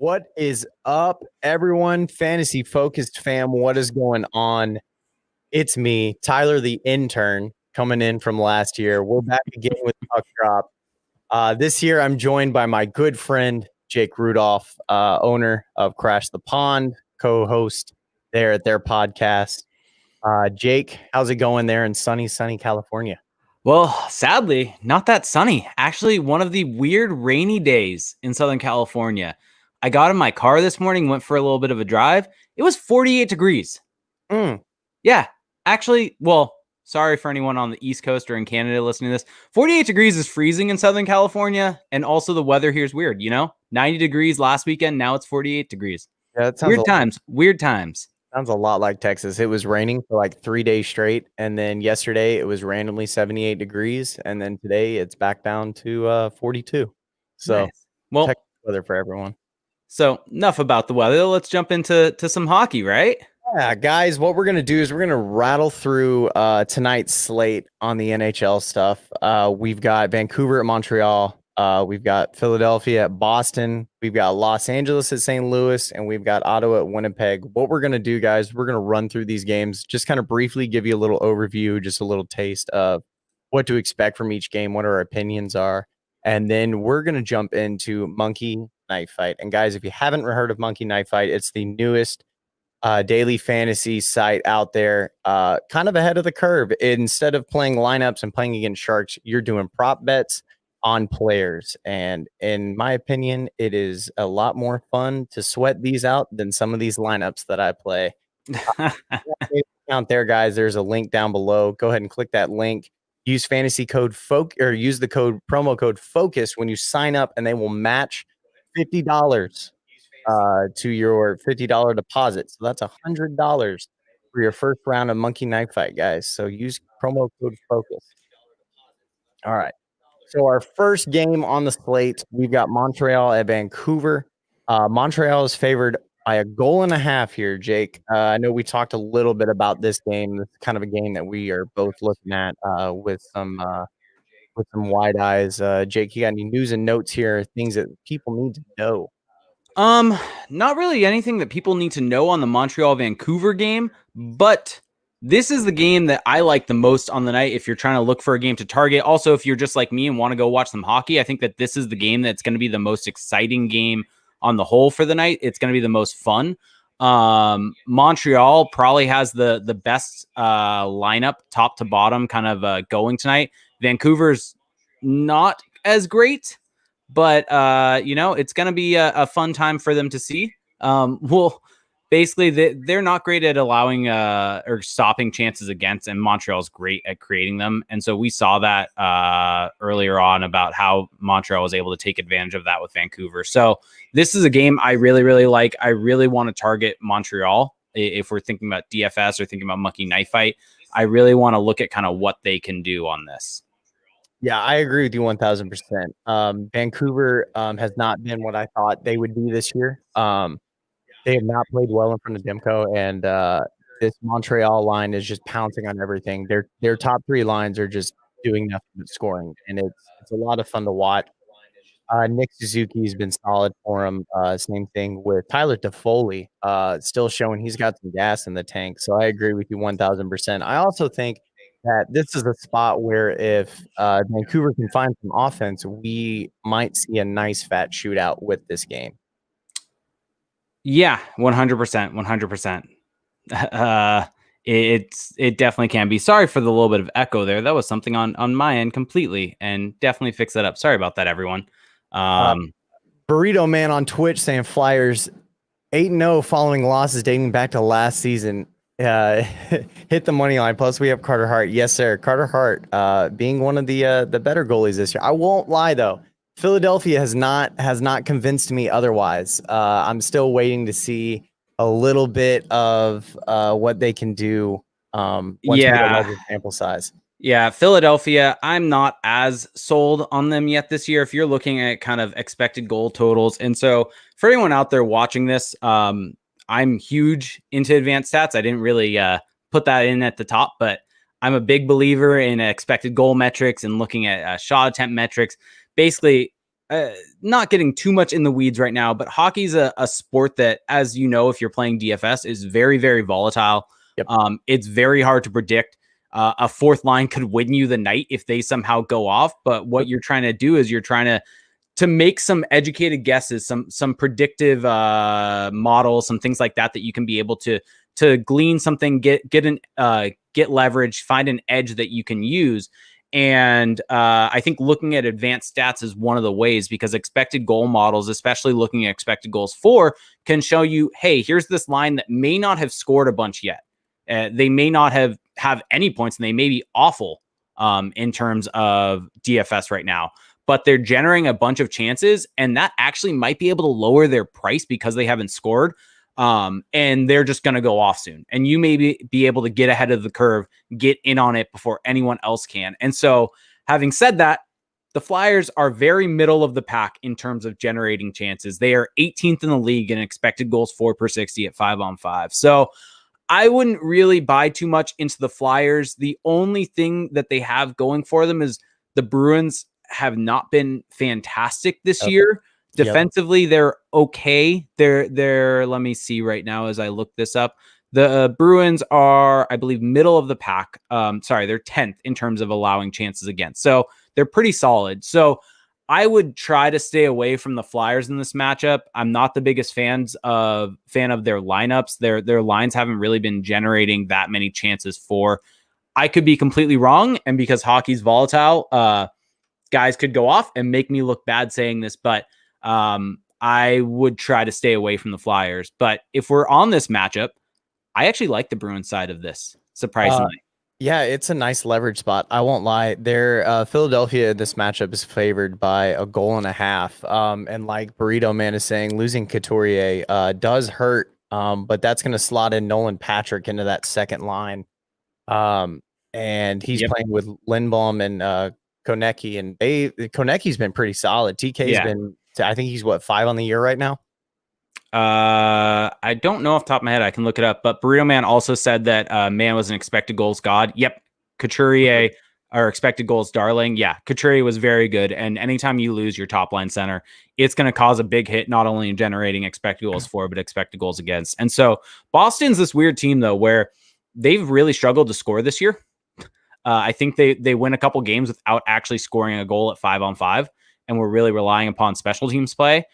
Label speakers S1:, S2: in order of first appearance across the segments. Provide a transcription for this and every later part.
S1: What is up, everyone? Fantasy focused fam, what is going on? It's me, Tyler the intern, coming in from last year. We're back again with Puck Drop. This year, I'm joined by my good friend, Jake Rudolph, owner of Crash the Pond, co-host there at their podcast. Jake, how's it going there in sunny California?
S2: Well, sadly, not that sunny. Actually, one of the weird rainy days in Southern California. I got in my car this morning, went for a little bit of a drive. It was 48 degrees. Yeah, actually, well, sorry for anyone on the East Coast or in Canada listening to this. 48 degrees is freezing in Southern California. And also the weather here is weird, 90 degrees last weekend. Now it's 48 degrees.
S1: Yeah, that sounds
S2: weird times.
S1: Sounds a lot like Texas. It was raining for like 3 days straight. And then yesterday it was randomly 78 degrees. And then today it's back down to 42. So,
S2: nice. Well,
S1: Texas weather for everyone.
S2: So enough about the weather. Let's jump into some hockey, right?
S1: Yeah, guys, what we're going to do is we're going to rattle through tonight's slate on the NHL stuff. We've got Vancouver at Montreal. We've got Philadelphia at Boston. We've got Los Angeles at St. Louis, and we've got Ottawa at Winnipeg. What we're going to do, guys, we're going to run through these games, just kind of briefly give you a little overview, just a little taste of what to expect from each game, what our opinions are. And then we're going to jump into Monkey Knife Fight. And guys, if you haven't heard of Monkey Knife Fight, it's the newest daily fantasy site out there, kind of ahead of the curve. Instead of playing lineups and playing against sharks, you're doing prop bets on players. And in my opinion, it is a lot more fun to sweat these out than some of these lineups that I play. Out there, guys, there's a link down below. Go ahead and click that link. Use fantasy code use the promo code FOCUS when you sign up, and they will match $50 to your $50 deposit. So that's $100 for your first round of Monkey Knife Fight, guys. So use promo code FOCUS. All right. So our first game on the slate, we've got Montreal at Vancouver. Montreal is favored by 1.5 goals here, Jake. I know we talked a little bit about this game. It's kind of a game that we are both looking at with some wide eyes. Jake, you got any news and notes here, things that people need to know?
S2: Not really anything that people need to know on the Montreal-Vancouver game, but this is the game that I like the most on the night if you're trying to look for a game to target. Also, if you're just like me and want to go watch some hockey, I think that this is the game that's going to be the most exciting game on the whole for the night. It's going to be the most fun. Montreal probably has the best lineup, top to bottom, kind of going tonight. Vancouver's not as great, but it's going to be a fun time for them to see. Basically, they're not great at allowing or stopping chances against, and Montreal's great at creating them. And so we saw that earlier on about how Montreal was able to take advantage of that with Vancouver. So this is a game I really, really like. I really want to target Montreal if we're thinking about DFS or thinking about Monkey Knife Fight. I really want to look at kind of what they can do on this.
S1: Yeah, I agree with you 1,000%. Vancouver has not been what I thought they would be this year. They have not played well in front of Demko, and this Montreal line is just pouncing on everything. Their top three lines are just doing nothing but scoring, and it's a lot of fun to watch. Nick Suzuki's been solid for him. Same thing with Tyler Toffoli, still showing he's got some gas in the tank. So I agree with you 1,000%. I also think that this is a spot where if Vancouver can find some offense, we might see a nice fat shootout with this game.
S2: Yeah, 100%. It definitely can be. Sorry for the little bit of echo there. That was something on my end completely, and definitely fix that up. Sorry about that, everyone.
S1: Burrito Man on Twitch saying Flyers 8-0 following losses dating back to last season. Hit the money line. Plus, we have Carter Hart. Yes, sir. Carter Hart being one of the better goalies this year. I won't lie though. Philadelphia has not convinced me otherwise. I'm still waiting to see a little bit of what they can do once we get a larger sample size.
S2: Yeah, Philadelphia, I'm not as sold on them yet this year if you're looking at kind of expected goal totals. And so for anyone out there watching this, I'm huge into advanced stats. I didn't really put that in at the top, but I'm a big believer in expected goal metrics and looking at shot attempt metrics. Basically, not getting too much in the weeds right now, but hockey's a sport that, as you know, if you're playing DFS, is very, very volatile.
S1: Yep.
S2: It's very hard to predict. A fourth line could win you the night if they somehow go off. But what you're trying to do is you're trying to make some educated guesses, some predictive models, some things like that you can be able to glean something, get leverage, find an edge that you can use. And I think looking at advanced stats is one of the ways, because expected goal models, especially looking at expected goals for, can show you, hey, here's this line that may not have scored a bunch yet. They may not have any points, and they may be awful in terms of DFS right now, but they're generating a bunch of chances, and that actually might be able to lower their price because they haven't scored. And they're just going to go off soon. And you may be able to get ahead of the curve, get in on it before anyone else can. And so, having said that, the Flyers are very middle of the pack in terms of generating chances. They are 18th in the league in expected goals for per 60 at 5-on-5. So I wouldn't really buy too much into the Flyers. The only thing that they have going for them is the Bruins have not been fantastic this year. Defensively, they're okay. They're let me see right now as I look this up. The Bruins are, I believe, middle of the pack. They're 10th in terms of allowing chances against. So they're pretty solid. So I would try to stay away from the Flyers in this matchup. I'm not the biggest fan of their lineups. Their lines haven't really been generating that many chances for. I could be completely wrong, and because hockey's volatile, guys could go off and make me look bad saying this, but I would try to stay away from the Flyers. But if we're on this matchup, I actually like the Bruins side of this, surprisingly.
S1: Yeah, it's a nice leverage spot. I won't lie. Philadelphia in this matchup is favored by a goal and a half. And like Burrito Man is saying, losing Couturier does hurt, but that's going to slot in Nolan Patrick into that second line. And he's playing with Lindblom and Konecki, and Konecki's been pretty solid. TK's been, I think he's 5 on the year right now.
S2: I don't know off the top of my head. I can look it up. But Burrito Man also said that man was an expected goals god. Yep. Couturier, or expected goals darling. Yeah, Couturier was very good. And anytime you lose your top line center, it's going to cause a big hit, not only in generating expected goals for, but expected goals against. And so Boston's this weird team, though, where they've really struggled to score this year. I think they win a couple games without actually scoring a goal at 5-on-5, and we're really relying upon special teams play.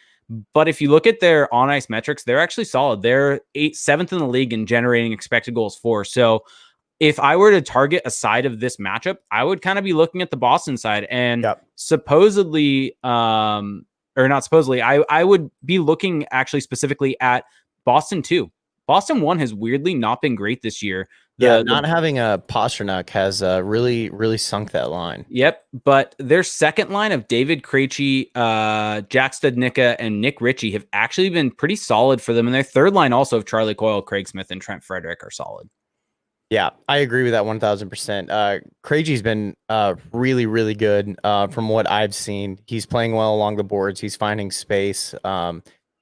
S2: But if you look at their on ice metrics, they're actually solid. They're 7th in the league in generating expected goals for. So if I were to target a side of this matchup, I would kind of be looking at the Boston side. And supposedly, or not supposedly, I would be looking actually specifically at Boston too. Boston 1 has weirdly not been great this year.
S1: Not having a Pastrnak has really, really sunk that line.
S2: Yep, but their second line of David Krejci, Jack Studnicka, and Nick Ritchie have actually been pretty solid for them. And their third line also of Charlie Coyle, Craig Smith, and Trent Frederick are solid.
S1: Yeah, I agree with that 1,000%. Krejci's been really, really good from what I've seen. He's playing well along the boards. He's finding space.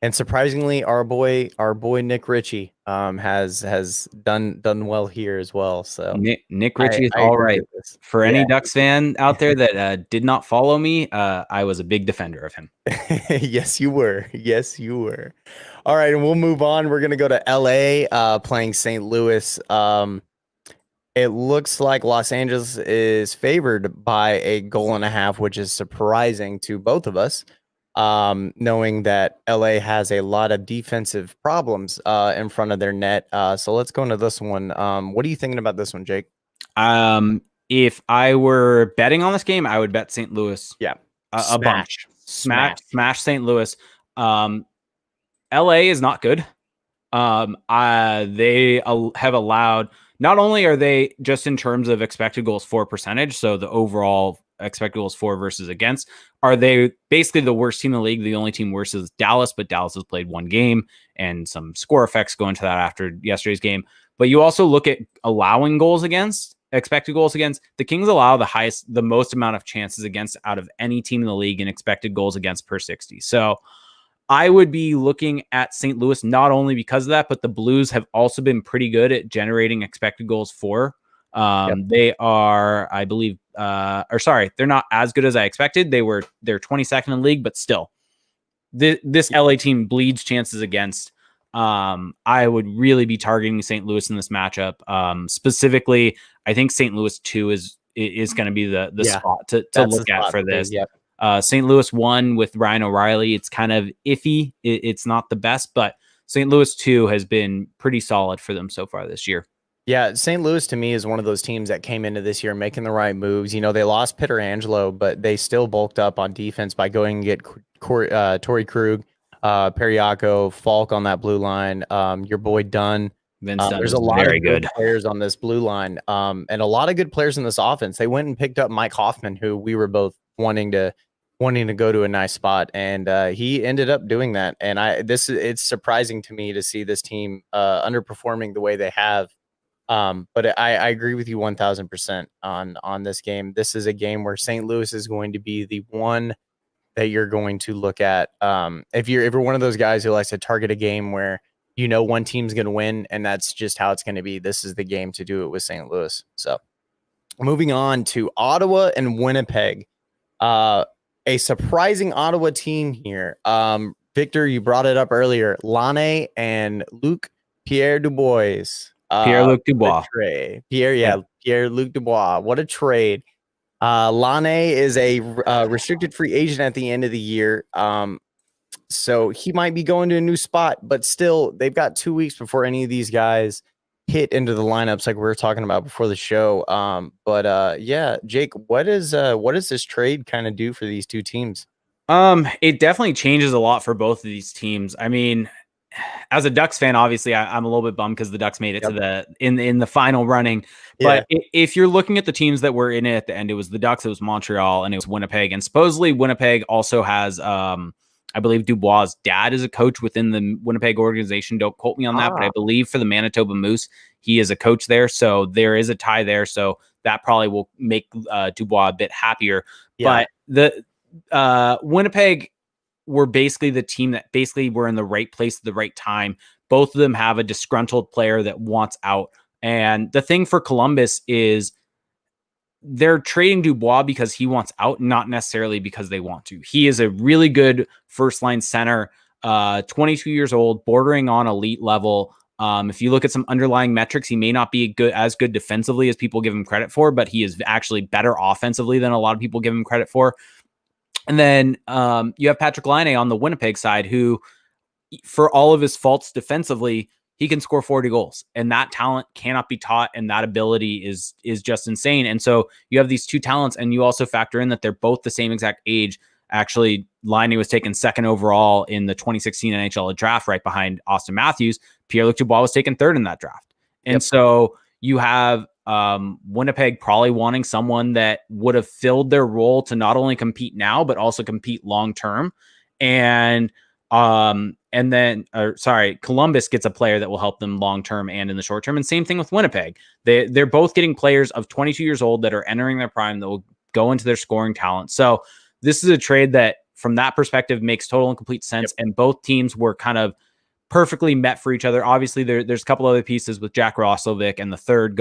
S1: And surprisingly, our boy Nick Ritchie has done well here as well. So
S2: Nick Ritchie is all right. For any Ducks fan out there that did not follow me, I was a big defender of him.
S1: Yes, you were. Yes, you were. All right, and we'll move on. We're gonna go to LA playing St. Louis. It looks like Los Angeles is favored by a goal and a half, which is surprising to both of us. Knowing that LA has a lot of defensive problems in front of their net. So let's go into this one. What are you thinking about this one, Jake?
S2: If I were betting on this game, I would bet St. Louis.
S1: Yeah.
S2: A bunch. Smash St. Louis. LA is not good. They have allowed, not only are they just in terms of expected goals for percentage, so the overall expected goals for versus against, are they basically the worst team in the league? The only team worse is Dallas, but Dallas has played one game and some score effects go into that after yesterday's game. But you also look at allowing goals against, expected goals against. The Kings allow the most amount of chances against out of any team in the league in expected goals against per 60. So I would be looking at St. Louis not only because of that, but the Blues have also been pretty good at generating expected goals for They are, I believe, they're not as good as I expected. They're 22nd in league, but still, this LA team bleeds chances against. I would really be targeting St. Louis in this matchup. Specifically, I think St. Louis 2 is going to be the spot to look at for this.
S1: Yep.
S2: St. Louis 1 with Ryan O'Reilly, it's kind of iffy. It's not the best, but St. Louis 2 has been pretty solid for them so far this year.
S1: Yeah, St. Louis to me is one of those teams that came into this year making the right moves. You know, they lost Pietrangelo, but they still bulked up on defense by going and get Tory Krug, Periaco, Falk on that blue line. Your boy Dunn. There's a lot of good players on this blue line, and a lot of good players in this offense. They went and picked up Mike Hoffman, who we were both wanting to go to a nice spot, and he ended up doing that. And it's surprising to me to see this team underperforming the way they have. But I agree with you 1000% on this game. This is a game where St. Louis is going to be the one that you're going to look at. If you're one of those guys who likes to target a game where you know one team's going to win and that's just how it's going to be, this is the game to do it with St. Louis. So moving on to Ottawa and Winnipeg. A surprising Ottawa team here. Victor, you brought it up earlier. Laine and Pierre Dubois.
S2: Pierre-Luc Dubois.
S1: Pierre-Luc Dubois. What a trade. Laine is a restricted free agent at the end of the year. So he might be going to a new spot, but still, they've got 2 weeks before any of these guys hit into the lineups like we were talking about before the show. Yeah, Jake, what does this trade kind of do for these two teams?
S2: It definitely changes a lot for both of these teams. I mean, as a Ducks fan, obviously, I'm a little bit bummed because the Ducks made it to in the final running. But if you're looking at the teams that were in it at the end, it was the Ducks, it was Montreal, and it was Winnipeg. And supposedly Winnipeg also has, I believe Dubois' dad is a coach within the Winnipeg organization. Don't quote me on that, but I believe for the Manitoba Moose, he is a coach there. So there is a tie there. So that probably will make Dubois a bit happier. Yeah. But the Winnipeg were basically the team that basically were in the right place at the right time. Both of them have a disgruntled player that wants out. And the thing for Columbus is they're trading Dubois because he wants out, not necessarily because they want to. He is a really good first line center, 22 years old, bordering on elite level. If you look at some underlying metrics, he may not be as good defensively as people give him credit for, but he is actually better offensively than a lot of people give him credit for. And then you have Patrik Laine on the Winnipeg side, who, for all of his faults defensively, he can score 40 goals, and that talent cannot be taught, and that ability is just insane. And so you have these two talents, and you also factor in that they're both the same exact age. Actually, Laine was taken second overall in the 2016 NHL draft, right behind Austin Matthews. Pierre-Luc Dubois was taken third in that draft. And so you have Winnipeg probably wanting someone that would have filled their role to not only compete now, but also compete long-term. And Columbus gets a player that will help them long-term and in the short term. And same thing with Winnipeg. They're both getting players of 22 years old that are entering their prime that will go into their scoring talent. So this is a trade that from that perspective makes total and complete sense. And both teams were kind of perfectly met for each other. Obviously there's a couple other pieces with Jack Roslovic and the third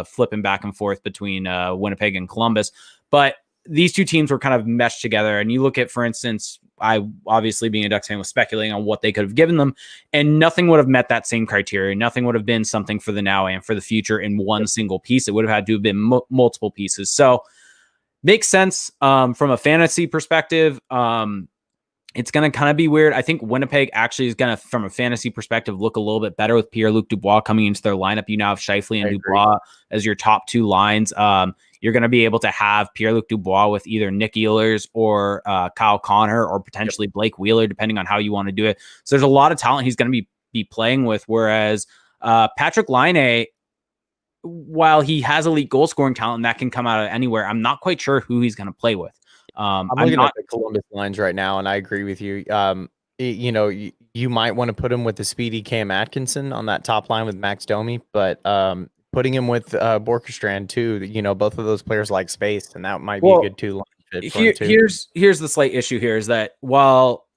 S2: flipping back and forth between Winnipeg and Columbus, but these two teams were kind of meshed together. And you look at, for instance, I obviously being a Ducks fan was speculating on what they could have given them, and nothing would have met that same criteria. Nothing would have been something for the now and for the future in one single piece. It would have had to have been multiple pieces. So makes sense from a fantasy perspective. It's going to kind of be weird. I think Winnipeg actually is going to, from a fantasy perspective, look a little bit better with Pierre-Luc Dubois coming into their lineup. You now have Scheifele and Dubois as your top two lines. You're going to be able to have Pierre-Luc Dubois with either Nick Ehlers or Kyle Connor or potentially Blake Wheeler, depending on how you want to do it. So there's a lot of talent he's going to be playing with, whereas Patrik Laine, while he has elite goal scoring talent that can come out of anywhere, I'm not quite sure who he's going to play with.
S1: I'm looking at the Columbus lines right now, and I agree with you. You might want to put him with the speedy Cam Atkinson on that top line with Max Domi, but putting him with Borkestrand too, both of those players like space, and that might be a good two-line fit for him too.
S2: Here's the slight issue here is that while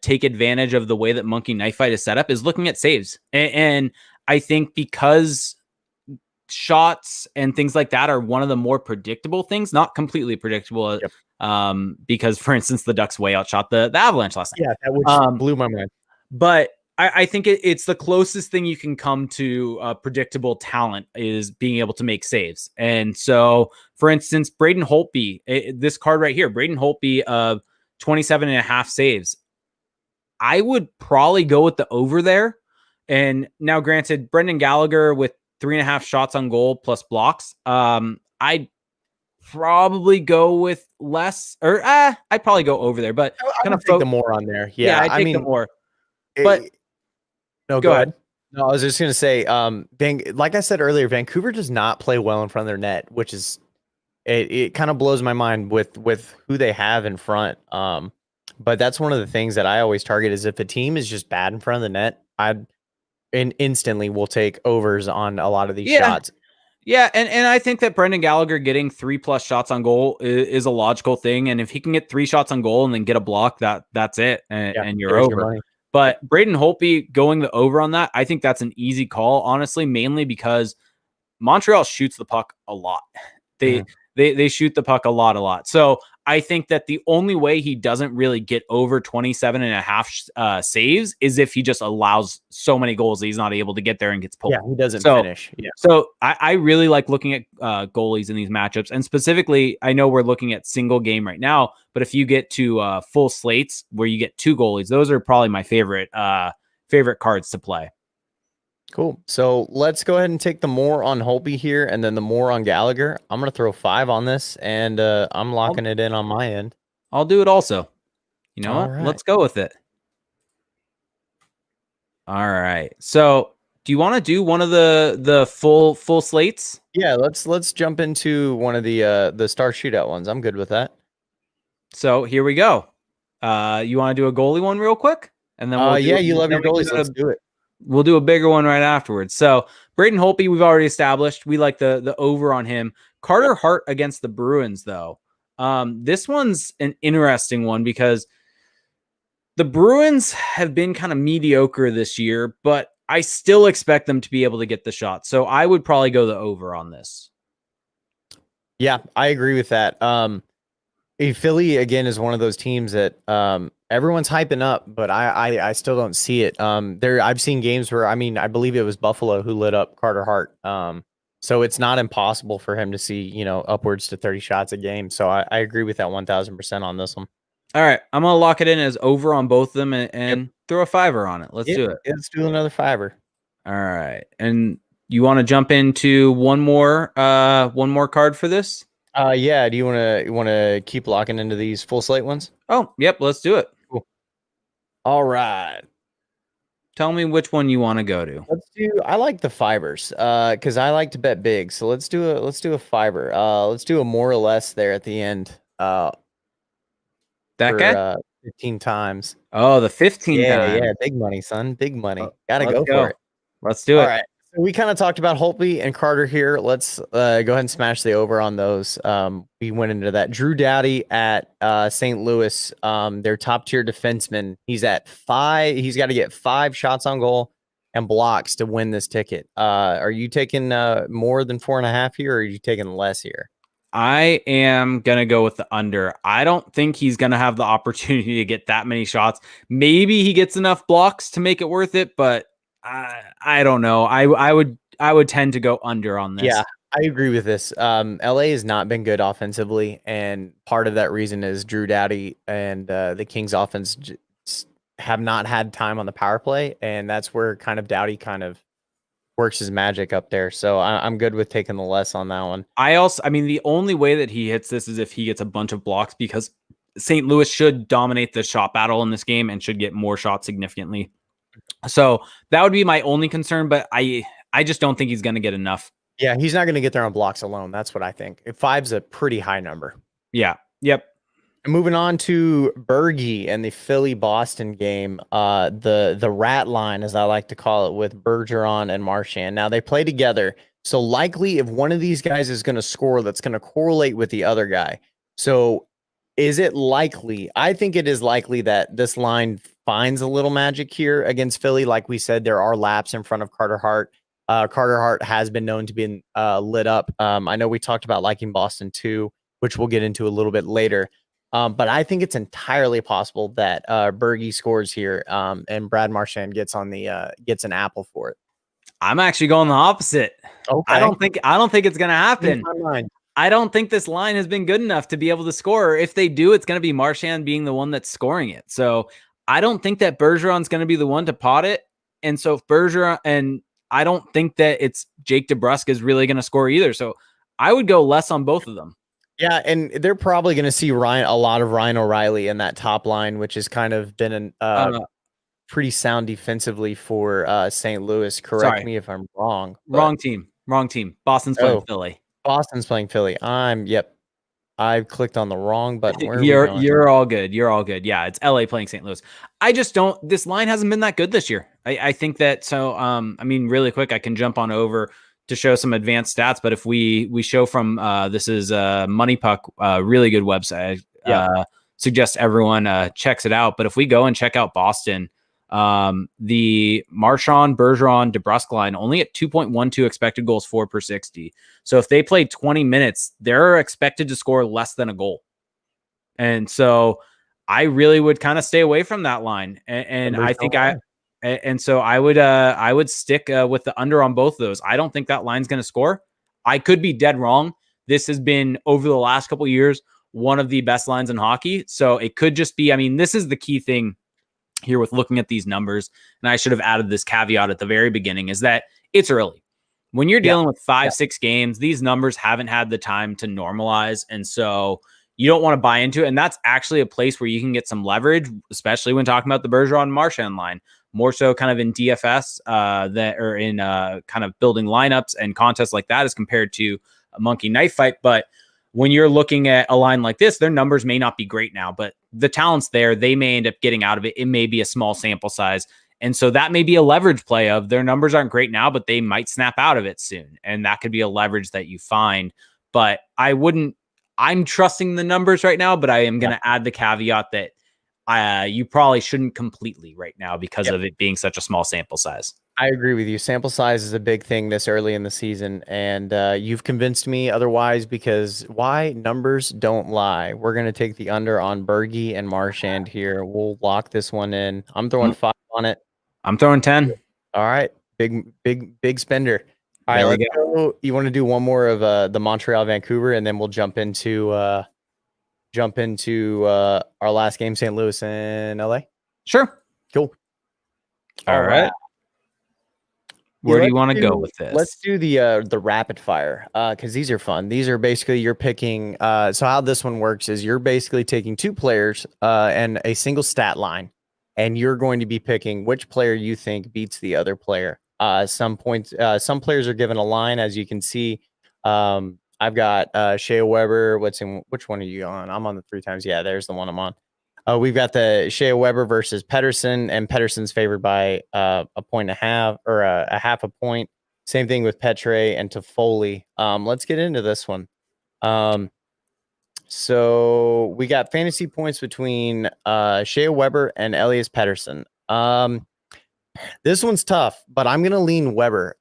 S2: take advantage of the way that Monkey Knife Fight is set up is looking at saves. And I think because shots and things like that are one of the more predictable things, not completely predictable. Because for instance, the Ducks way outshot the Avalanche last night.
S1: Yeah, that which blew my mind.
S2: But I think it's the closest thing you can come to predictable talent is being able to make saves. And so, for instance, Braden Holtby, this card right here, Braden Holtby of 27.5 saves. I would probably go with the over there. And now, granted, Brendan Gallagher with 3.5 shots on goal plus blocks. I'd probably go with less, or I'd probably go over there. But
S1: kind of take the more on there. Yeah,
S2: I mean, the more. But
S1: no, go ahead. No, I was just gonna say, like I said earlier, Vancouver does not play well in front of their net, which is it kind of blows my mind with who they have in front. But that's one of the things that I always target is if a team is just bad in front of the net, instantly will take overs on a lot of these shots.
S2: Yeah, and I think that Brendan Gallagher getting 3+ shots on goal is a logical thing. And if he can get 3 shots on goal and then get a block, that's it, and you're over. But Braden Holtby going the over on that, I think that's an easy call, honestly, mainly because Montreal shoots the puck a lot. They shoot the puck a lot. So I think that the only way he doesn't really get over 27.5 saves is if he just allows so many goals that he's not able to get there and gets pulled.
S1: Yeah, he doesn't finish. Yeah.
S2: So I really like looking at goalies in these matchups. And specifically, I know we're looking at single game right now, but if you get to full slates where you get 2 goalies, those are probably my favorite cards to play.
S1: Cool. So let's go ahead and take the more on Holtby here and then the more on Gallagher. I'm going to throw 5 on this, and I'm locking it in on my end.
S2: I'll do it also. You know what?
S1: Right.
S2: Let's go with it. All right. So do you want to do one of the full slates?
S1: Yeah, let's jump into one of the star shootout ones. I'm good with that.
S2: So here we go. You want to do a goalie one real quick? And then
S1: you love your goalies. Let's do it.
S2: We'll do a bigger one right afterwards. So Braden Holtby, we've already established. We like the over on him. Carter Hart against the Bruins, though. This one's an interesting one because the Bruins have been kind of mediocre this year, but I still expect them to be able to get the shot. So I would probably go the over on this.
S1: Yeah, I agree with that. Philly, again, is one of those teams that everyone's hyping up, but I still don't see it. I've seen games where, I believe it was Buffalo who lit up Carter Hart. So it's not impossible for him to see, upwards to 30 shots a game. So I agree with that 1,000% on this one.
S2: All right, I'm going to lock it in as over on both of them and throw a 5 on it. Let's do it.
S1: Let's do another 5.
S2: All right. And you want to jump into one more card for this?
S1: Yeah. Do you want to keep locking into these full slate ones?
S2: Oh, yep. Let's do it.
S1: Cool. All right.
S2: Tell me which one you want to go to.
S1: I like the 5ers because I like to bet big. So let's do a 5er. Let's do a more or less there at the end.
S2: That guy?
S1: 15 times.
S2: Oh, the 15 times.
S1: Yeah, big money, son. Big money. Gotta go for it.
S2: Let's do it.
S1: All right. So we kind of talked about Holtby and Carter here. Let's go ahead and smash the over on those. We went into that. Drew Doughty at St. Louis, their top tier defenseman. He's at 5. He's got to get 5 shots on goal and blocks to win this ticket. Are you taking more than 4.5 here, or are you taking less here?
S2: I am going to go with the under. I don't think he's going to have the opportunity to get that many shots. Maybe he gets enough blocks to make it worth it, but I don't know. I would tend to go under on this.
S1: Yeah, I agree with this. LA has not been good offensively, and part of that reason is Drew Doughty and the Kings offense have not had time on the power play, and that's where kind of Doughty kind of works his magic up there. So I'm good with taking the less on that one.
S2: The only way that he hits this is if he gets a bunch of blocks, because St. Louis should dominate the shot battle in this game and should get more shots significantly. So that would be my only concern, but I just don't think he's going to get enough.
S1: Yeah, he's not going to get there on blocks alone. That's what I think. 5's a pretty high number.
S2: Yeah. Yep.
S1: And moving on to Bergie and the Philly-Boston game, the rat line, as I like to call it, with Bergeron and Marchand. Now, they play together, so likely if one of these guys is going to score, that's going to correlate with the other guy. So Is it likely? I think it is likely that this line finds a little magic here against Philly. Like we said, there are laps in front of Carter Hart. Carter Hart has been known to be lit up. I know we talked about liking Boston too, which we'll get into a little bit later. But I think it's entirely possible that Bergie scores here, and Brad Marchand gets an apple for it.
S2: I'm actually going the opposite.
S1: Okay.
S2: I don't think it's going to happen. I don't think this line has been good enough to be able to score. If they do, it's going to be Marchand being the one that's scoring it. So I don't think that Bergeron's going to be the one to pot it. And so if Bergeron, and I don't think that it's Jake DeBrusk is really going to score either. So I would go less on both of them.
S1: Yeah, and they're probably going to see a lot of Ryan O'Reilly in that top line, which has kind of been pretty sound defensively for St. Louis. Correct me if I'm wrong.
S2: Wrong team. Boston's playing Philly.
S1: Boston's playing Philly. I clicked on the wrong button.
S2: You're all good. Yeah, it's LA playing St. Louis. I just don't. This line hasn't been that good this year. I think that. So, I mean, really quick, I can jump on over to show some advanced stats. But if we show from this is Money Puck, really good website. Suggest everyone checks it out. But if we go and check out Boston, the Marchand, Bergeron, DeBrusk line only at 2.12 expected goals for per 60. So if they play 20 minutes, they're expected to score less than a goal. And so I really would kind of stay away from that line. And I think I would stick with the under on both of those. I don't think that line's going to score. I could be dead wrong. This has been over the last couple of years, one of the best lines in hockey. So it could just be, I mean, this is the key thing here with looking at these numbers, and I should have added this caveat at the very beginning, is that it's early. When you're dealing with 5-6 games, these numbers haven't had the time to normalize, and so you don't want to buy into it. And that's actually a place where you can get some leverage, especially when talking about the Bergeron Marchand line, more so kind of in DFS that or in kind of building lineups and contests like that as compared to a monkey knife fight. But when you're looking at a line like this, their numbers may not be great now, but the talent's there. They may end up getting out of it. It may be a small sample size. And so that may be a leverage play of their numbers aren't great now, but they might snap out of it soon. And that could be a leverage that you find. But I'm trusting the numbers right now, but I am going to add the caveat that you probably shouldn't completely right now because of it being such a small sample size.
S1: I agree with you. Sample size is a big thing this early in the season, and you've convinced me otherwise because why? Numbers don't lie. We're going to take the under on Bergie and Marchand here. We'll lock this one in. I'm throwing 5 on it.
S2: I'm throwing 10.
S1: All right. Big spender. All right, let's go. You want to do one more of the Montreal Vancouver, and then we'll jump into our last game, St. Louis and LA?
S2: Sure.
S1: Cool.
S2: All right. Where do you want to go with this?
S1: Let's do the rapid fire because these are fun. These are basically you're picking. So how this one works is you're basically taking 2 players and a single stat line, and you're going to be picking which player you think beats the other player. Some players are given a line, as you can see. I've got Shea Weber. Which one are you on? I'm on the 3 times. Yeah, there's the one I'm on. We've got the Shea Weber versus Pedersen, and Pedersen's favored by 1.5 or a half a point. Same thing with Petrae and Toffoli. Let's get into this one. So we got fantasy points between Shea Weber and Elias Pedersen. This one's tough, but I'm going to lean Weber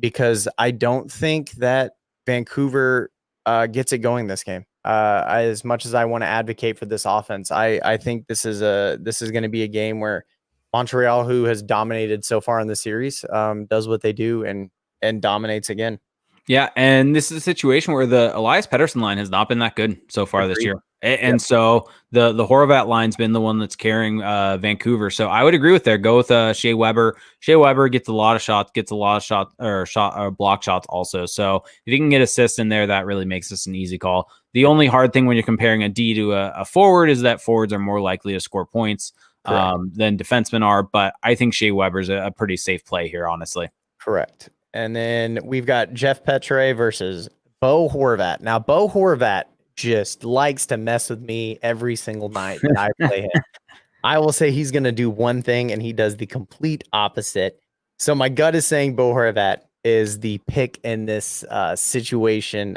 S1: because I don't think that Vancouver gets it going this game. As much as I want to advocate for this offense, I think this is going to be a game where Montreal, who has dominated so far in the series, does what they do and dominates again.
S2: Yeah, and this is a situation where the Elias Pedersen line has not been that good so far this year. And so the Horvat line's been the one that's carrying Vancouver. So I would agree with there. Go with Shea Weber. Shea Weber gets a lot of shots, block shots also. So if you can get assists in there, that really makes this an easy call. The only hard thing when you're comparing a D to a forward is that forwards are more likely to score points than defensemen are. But I think Shea Weber's a pretty safe play here, honestly.
S1: Correct. And then we've got Jeff Petrae versus Bo Horvat. Now, Bo Horvat just likes to mess with me every single night that I play him. I will say he's going to do one thing, and he does the complete opposite. So my gut is saying Bo Horvat is the pick in this situation.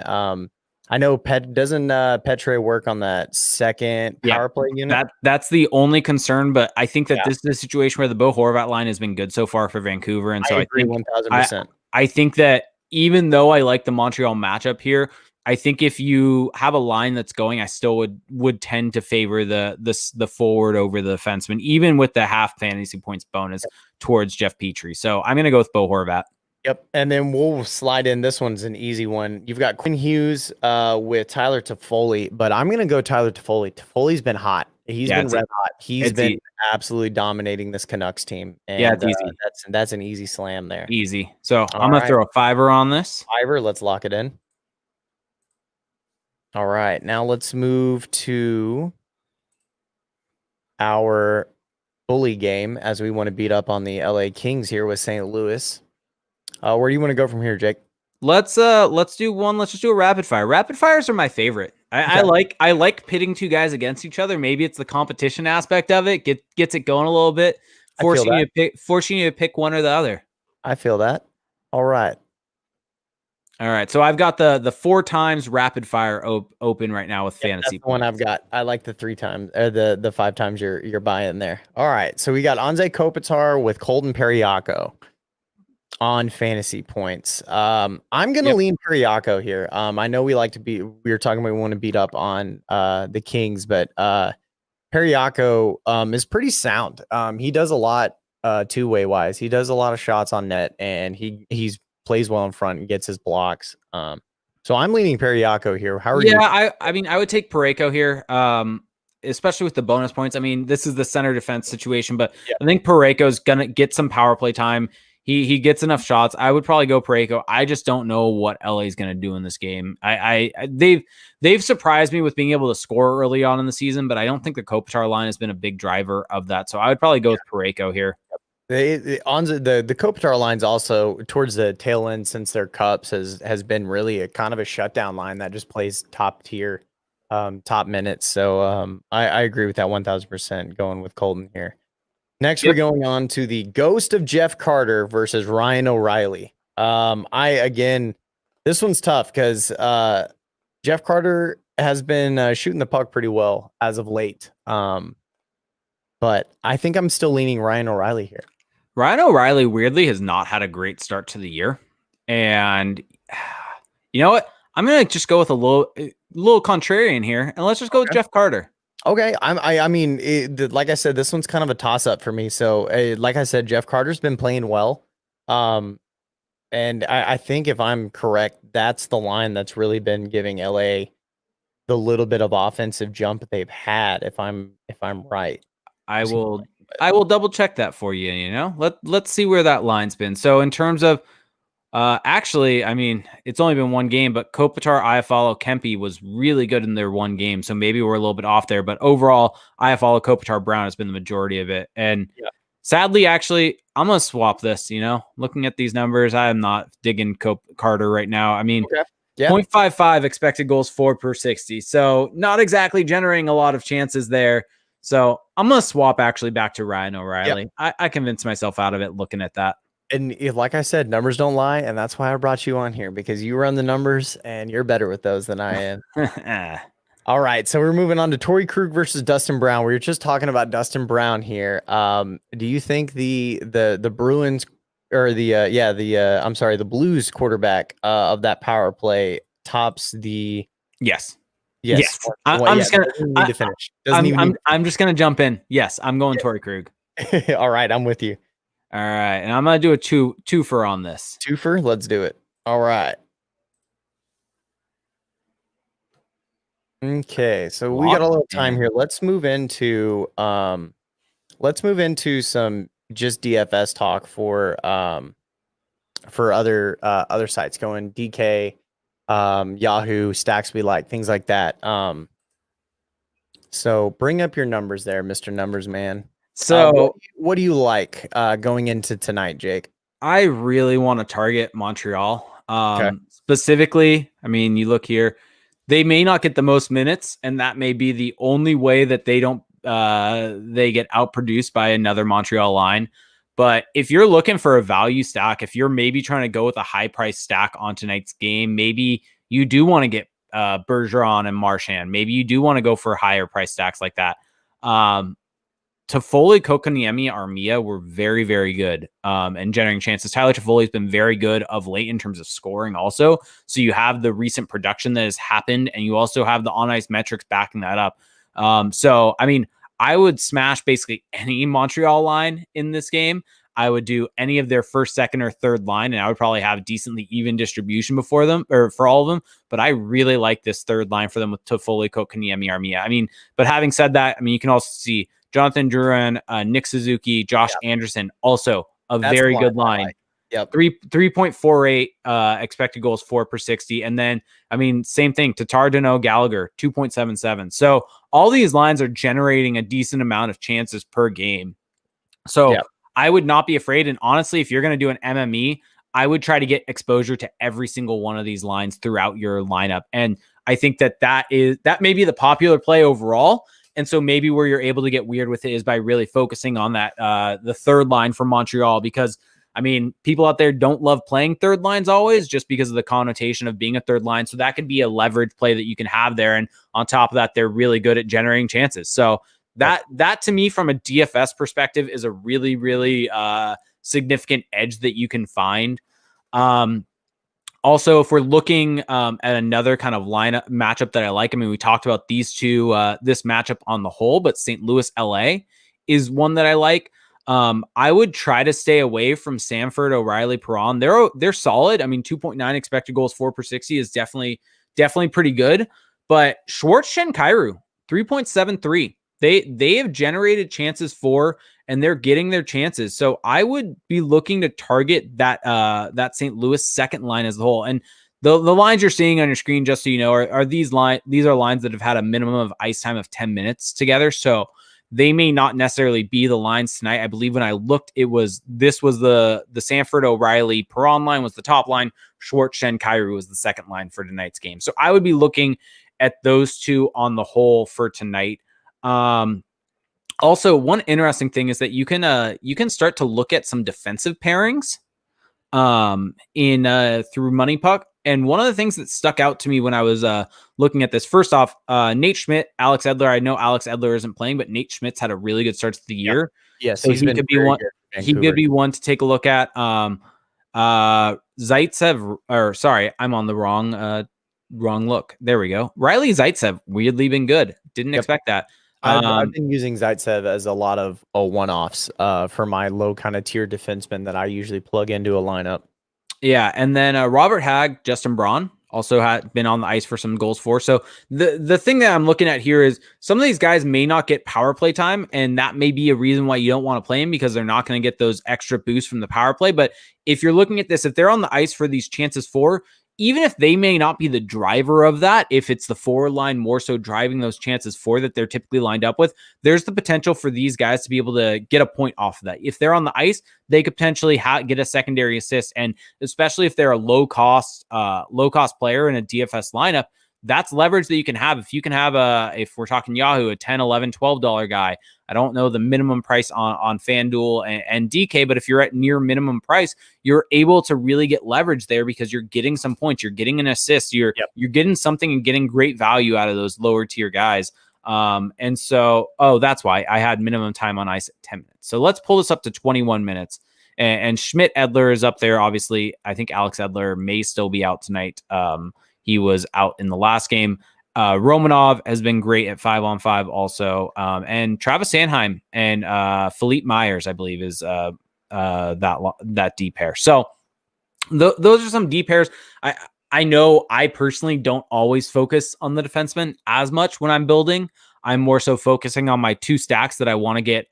S1: I know doesn't Petrae work on that second
S2: Yeah,
S1: power play unit?
S2: that's the only concern, but I think that
S1: Yeah.
S2: this is a situation where the Bo Horvat line has been good so far for Vancouver, and so
S1: I
S2: I
S1: agree
S2: think
S1: 1000%.
S2: I think that even though I like the Montreal matchup here, I think if you have a line that's going, I still would tend to favor the forward over the defenseman, even with the half fantasy points bonus towards Jeff Petrae. So I'm going to go with Bo Horvat.
S1: Yep. And then we'll slide in. This one's an easy one. You've got Quinn Hughes with Tyler Toffoli, but I'm going to go Tyler Toffoli. Toffoli's been hot. He's been red hot. He's been absolutely dominating this Canucks team. And
S2: it's easy.
S1: That's an easy slam there.
S2: Easy. So I'm going to throw a $5 on this.
S1: $5. Let's lock it in. All right. Now let's move to our bully game as we want to beat up on the LA Kings here with St. Louis. Where do you want to go from here, Jake?
S2: Let's do one. Let's just do a rapid fire. Rapid fires are my favorite. I like pitting two guys against each other. Maybe it's the competition aspect of it. Gets it going a little bit, forcing you to pick one or the other.
S1: I feel that. All right.
S2: So I've got the 4 times rapid fire open right now with fantasy.
S1: That's the one I've got. I like the 3 times or the 5 times you're buying there. All right. So we got Anze Kopitar with Colton Parayko on fantasy points. I'm gonna lean Parayko here. I know we were talking about we want to beat up on the Kings, but Parayko is pretty sound. He does a lot two-way wise. He does a lot of shots on net, and he's plays well in front and gets his blocks. So I'm leaning Parayko here. How are you?
S2: Yeah, I mean I would take Parayko here. Especially with the bonus points. I mean, this is the center defense situation, but I think Parayko's gonna get some power play time. He gets enough shots. I would probably go Parayko. I just don't know what LA is going to do in this game. They've surprised me with being able to score early on in the season, but I don't think the Kopitar line has been a big driver of that. So I would probably go with Parayko here.
S1: The Kopitar lines also towards the tail end since their cups has been really a kind of a shutdown line that just plays top tier, top minutes. So I agree with that 1000% going with Colton here. Next, we're going on to the ghost of Jeff Carter versus Ryan O'Reilly. This one's tough because Jeff Carter has been shooting the puck pretty well as of late. But I think I'm still leaning Ryan O'Reilly here.
S2: Ryan O'Reilly weirdly has not had a great start to the year. And you know what? I'm going to just go with a little contrarian here, and let's just go with Jeff Carter.
S1: Okay, I mean, like I said, this one's kind of a toss up for me. So, like I said, Jeff Carter's been playing well, and I think if I'm correct, that's the line that's really been giving LA the little bit of offensive jump they've had. If I'm right,
S2: I will double check that for you. You know, let's see where that line's been. So in terms of actually, I mean, it's only been one game, but Kopitar, Iafallo, Kempe was really good in their one game. So maybe we're a little bit off there, but overall, Iafallo, Kopitar, Brown has been the majority of it. And sadly, actually, I'm going to swap this, looking at these numbers. I am not digging Carter right now. I mean, 0.55 expected goals for per 60. So not exactly generating a lot of chances there. So I'm going to swap actually back to Ryan O'Reilly. I convinced myself out of it looking at that.
S1: And like I said, numbers don't lie, and that's why I brought you on here, because you run the numbers, and you're better with those than I am. All right, so we're moving on to Tory Krug versus Dustin Brown. We were just talking about Dustin Brown here. Do you think the Bruins or the Blues quarterback of that power play tops the?
S2: Yes.
S1: I'm just
S2: gonna jump in. Yes, I'm going Tory Krug.
S1: All right, I'm with you.
S2: All right, and I'm gonna do a twofer on this.
S1: Twofer, let's do it. All right. Okay, so we got a little time here. Let's move into some just DFS talk for other sites going DK, Yahoo, stacks we like, things like that. So bring up your numbers there, Mr. Numbers Man. So what do you like going into tonight, Jake?
S2: I really want to target Montreal. Specifically, I mean, you look here, they may not get the most minutes, and that may be the only way that they get outproduced by another Montreal line. But if you're looking for a value stack, if you're maybe trying to go with a high price stack on tonight's game, maybe you do want to get Bergeron and Marchand. Maybe you do want to go for higher price stacks like that. Toffoli, Kotkaniemi, Armia were very, very good and generating chances. Tyler Toffoli has been very good of late in terms of scoring also. So you have the recent production that has happened, and you also have the on-ice metrics backing that up. So, I mean, I would smash basically any Montreal line in this game. I would do any of their first, second, or third line, and I would probably have decently even distribution before them or for all of them. But I really like this third line for them with Toffoli, Kotkaniemi, Armia. I mean, but having said that, I mean, you can also see Jonathan Drouin, Nick Suzuki, Josh Anderson, also that's very good line. Like.
S1: Yep.
S2: 3.48 expected goals for per 60. And then, I mean, same thing, Tatar, Dano, Gallagher, 2.77. So all these lines are generating a decent amount of chances per game. So I would not be afraid. And honestly, if you're going to do an MME, I would try to get exposure to every single one of these lines throughout your lineup. And I think that may be the popular play overall. And so maybe where you're able to get weird with it is by really focusing on that, the third line from Montreal, because I mean, people out there don't love playing third lines always just because of the connotation of being a third line. So that could be a leverage play that you can have there. And on top of that, they're really good at generating chances. So that to me, from a DFS perspective, is a really, really significant edge that you can find. Also, if we're looking at another kind of lineup matchup that I like, I mean, we talked about these two, this matchup on the whole, but St. Louis, LA is one that I like. I would try to stay away from Samford, O'Reilly, Perron. They're solid. I mean, 2.9 expected goals for per 60 is definitely pretty good. But Schwartz, Kyrou, 3.73. They have generated chances for, and they're getting their chances. So I would be looking to target that St. Louis second line as a whole. And the lines you're seeing on your screen, just so you know, are these lines that have had a minimum of ice time of 10 minutes together. So they may not necessarily be the lines tonight. I believe when I looked, this was the Samford, O'Reilly, Perron line was the top line. Schwartz, Kyrou was the second line for tonight's game. So I would be looking at those two on the whole for tonight. Also, one interesting thing is that you can start to look at some defensive pairings through Money Puck. And one of the things that stuck out to me when I was looking at this, first off, Nate Schmidt, Alex Edler. I know Alex Edler isn't playing, but Nate Schmidt's had a really good start to the year.
S1: Yes,
S2: so he could be one. He could be one to take a look at. Zaitsev, or sorry, I'm on the wrong look. There we go. Riley Zaitsev, weirdly been good. Didn't expect that.
S1: I've been using Zaitsev as a lot of one-offs for my low kind of tier defenseman that I usually plug into a lineup.
S2: Yeah, and then Robert Hagg, Justin Braun also had been on the ice for some goals for. So the thing that I'm looking at here is some of these guys may not get power play time, and that may be a reason why you don't want to play them, because they're not going to get those extra boosts from the power play. But if you're looking at this, if they're on the ice for these chances for, even if they may not be the driver of that, if it's the forward line more so driving those chances for that they're typically lined up with, there's the potential for these guys to be able to get a point off of that. If they're on the ice, they could potentially get a secondary assist. And especially if they're a low cost player in a DFS lineup, that's leverage that you can have. If you can have if we're talking Yahoo, a $10, $11, $12 guy, I don't know the minimum price on FanDuel and DK, but if you're at near minimum price, you're able to really get leverage there because you're getting some points, you're getting an assist, you're getting something and getting great value out of those lower tier guys. And so, that's why I had minimum time on ice at 10 minutes. So let's pull this up to 21 minutes. And Schmidt, Edler is up there. Obviously, I think Alex Edler may still be out tonight. He was out in the last game. Romanov has been great at 5-on-5 also. And Travis Sanheim and Philippe Myers, I believe, is that D pair. So those are some D pairs. I know I personally don't always focus on the defenseman as much when I'm building. I'm more so focusing on my two stacks that I want to get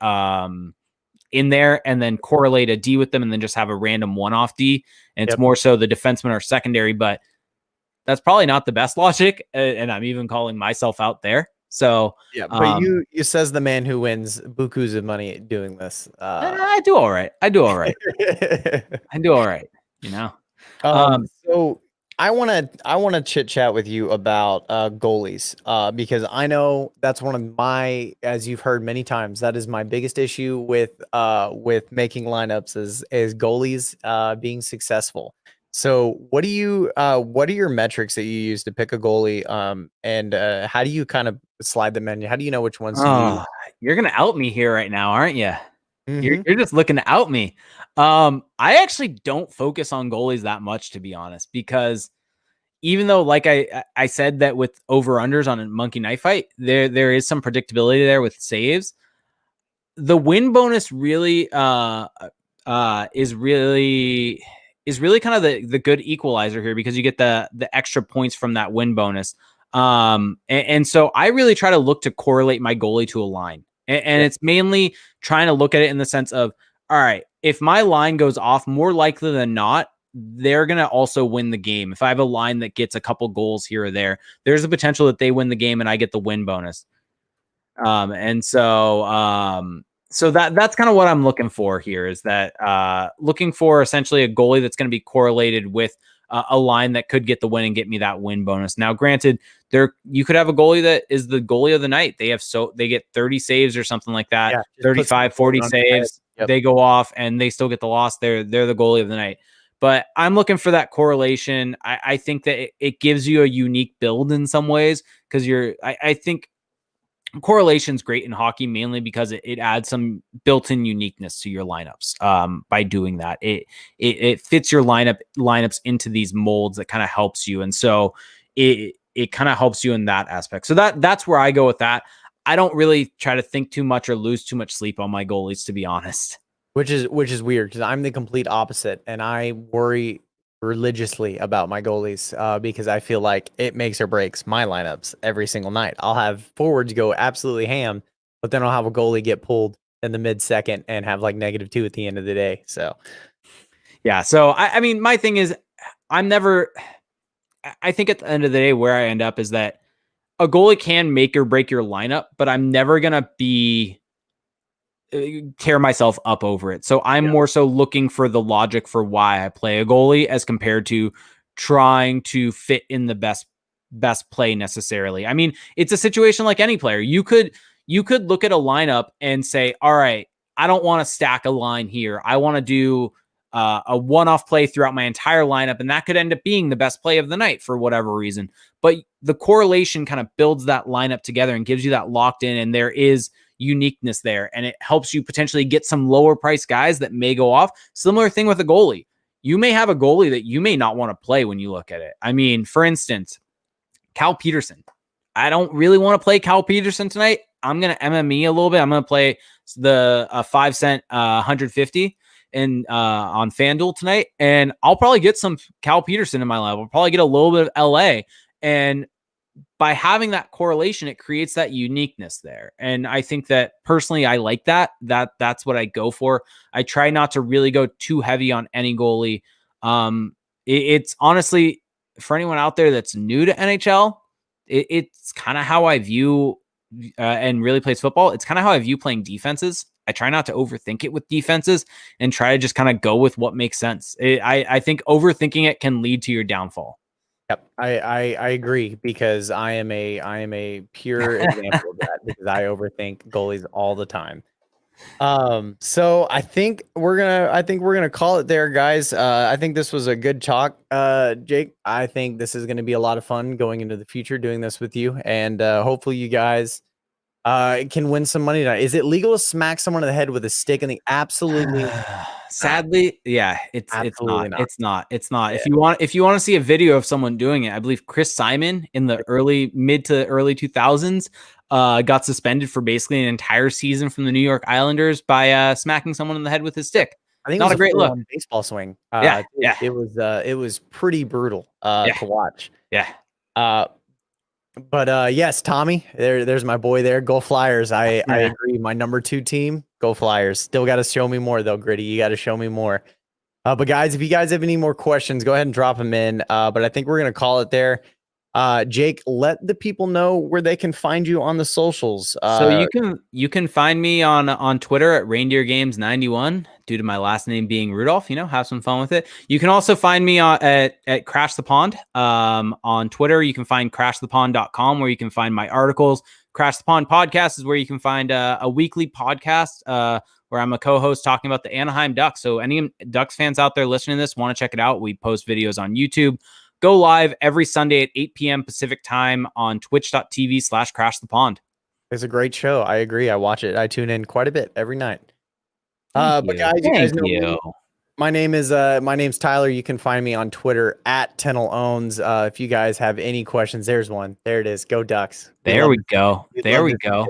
S2: in there and then correlate a D with them and then just have a random one-off D. And it's more so the defenseman or secondary, but that's probably not the best logic, and I'm even calling myself out there. So
S1: but you says the man who wins bukus of money doing this.
S2: I do all right. I do all right. You know.
S1: So I want to chit chat with you about goalies because I know that's one of my, as you've heard many times, that is my biggest issue with making lineups is goalies being successful. So what are your metrics that you use to pick a goalie? And how do you kind of slide them in? How do you know which ones to use?
S2: Oh, you're gonna out me here right now, aren't you?
S1: Mm-hmm.
S2: You're just looking to out me. I actually don't focus on goalies that much, to be honest, because even though, like I said, that with over unders on a monkey knife fight, there is some predictability there with saves. The win bonus really is really kind of the good equalizer here, because you get the extra points from that win bonus. And so I really try to look to correlate my goalie to a line. And it's mainly trying to look at it in the sense of, all right, if my line goes off, more likely than not, they're going to also win the game. If I have a line that gets a couple goals here or there, there's a potential that they win the game and I get the win bonus. So that's kind of what I'm looking for here, is that looking for essentially a goalie that's going to be correlated with a line that could get the win and get me that win bonus. Now, granted, you could have a goalie that is the goalie of the night. They get 30 saves or something like that,
S1: Yeah,
S2: 35, 40 saves. Yep. They go off and they still get the loss. They're the goalie of the night. But I'm looking for that correlation. I think that it gives you a unique build in some ways, because I think correlation's great in hockey, mainly because it adds some built-in uniqueness to your lineups. By doing that, it fits your lineups into these molds that kind of helps you, and so it kind of helps you in that aspect. So that's where I go with that. I don't really try to think too much or lose too much sleep on my goalies, to be honest.
S1: Which is weird, because I'm the complete opposite, and I worry religiously about my goalies because I feel like it makes or breaks my lineups every single night. I'll have forwards go absolutely ham, but then I'll have a goalie get pulled in the mid-second and have like -2 at the end of the day. So
S2: yeah. So I mean, my thing is, I think at the end of the day, where I end up is that a goalie can make or break your lineup, but I'm never gonna tear myself up over it. So I'm more so looking for the logic for why I play a goalie, as compared to trying to fit in the best play necessarily. I mean, it's a situation like any player. You could look at a lineup and say, all right, I don't want to stack a line here. I want to do a one-off play throughout my entire lineup, and that could end up being the best play of the night for whatever reason. But the correlation kind of builds that lineup together and gives you that locked in, and there is uniqueness there, and it helps you potentially get some lower price guys that may go off. Similar thing with a goalie. You may have a goalie that you may not want to play when you look at it. I mean, for instance, Cal Petersen. I don't really want to play Cal Petersen tonight. I'm going to MME a little bit. I'm going to play the 5 cent 150 and on FanDuel tonight, and I'll probably get some Cal Petersen in my lineup. I'll probably get a little bit of LA, and by having that correlation, it creates that uniqueness there. And I think that personally, I like that's what I go for. I try not to really go too heavy on any goalie. It's honestly, for anyone out there that's new to NHL, it's kind of how I view and really plays football. It's kind of how I view playing defenses. I try not to overthink it with defenses and try to just kind of go with what makes sense. I think overthinking it can lead to your downfall.
S1: Yep, I agree, because I am a pure example of that, because I overthink goalies all the time. So I think we're gonna call it there, guys. I think this was a good talk, Jake. I think this is gonna be a lot of fun going into the future doing this with you, and hopefully you guys can win some money tonight. Is it legal to smack someone in the head with a stick? And the absolutely
S2: sadly, yeah, it's
S1: Absolutely
S2: not.
S1: Yeah.
S2: If you want to see a video of someone doing it, I believe Chris Simon in the mid to early 2000s got suspended for basically an entire season from the New York Islanders by smacking someone in the head with his stick.
S1: I think
S2: Not
S1: it was
S2: a great look.
S1: baseball swing.
S2: Yeah.
S1: It was pretty brutal to watch.
S2: Yeah.
S1: But yes, Tommy, there's my boy there. Go Flyers. I agree. My number 2 team, go Flyers. Still got to show me more though, Gritty. You got to show me more. But guys, if you guys have any more questions, go ahead and drop them in. But I think we're gonna call it there. Jake, let the people know where they can find you on the socials.
S2: So you can find me on Twitter at Reindeer Games 91, due to my last name being Rudolph. Have some fun with it. You can also find me at Crash the Pond on Twitter. You can find crashthepond.com, where you can find my articles, Crash the Pond podcast is where you can find a weekly podcast where I'm a co-host talking about the Anaheim Ducks. So any Ducks fans out there listening to this want to check it out, we post videos on YouTube. Go live every Sunday at 8 p.m. Pacific time on twitch.tv/Crash the Pond.
S1: It's a great show. I agree. I watch it. I tune in quite a bit every night.
S2: Thank
S1: But
S2: you.
S1: guys, you guys
S2: Thank
S1: know
S2: you.
S1: me. My name's Tyler. You can find me on Twitter at TennelOwns. If you guys have any questions, there's one. There it is. Go Ducks.
S2: There we go. There we go.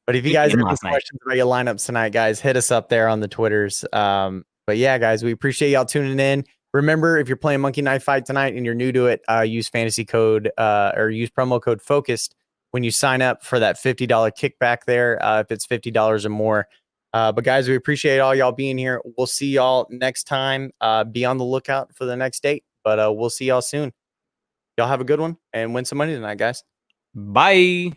S1: But if you guys have any questions about your lineups tonight, guys, hit us up there on the Twitters. But yeah, guys, we appreciate y'all tuning in. Remember, if you're playing Monkey Knife Fight tonight and you're new to it, use fantasy code or use promo code FOCUSED when you sign up for that $50 kickback there, if it's $50 or more. But guys, we appreciate all y'all being here. We'll see y'all next time. Be on the lookout for the next date, but we'll see y'all soon. Y'all have a good one and win some money tonight, guys.
S2: Bye.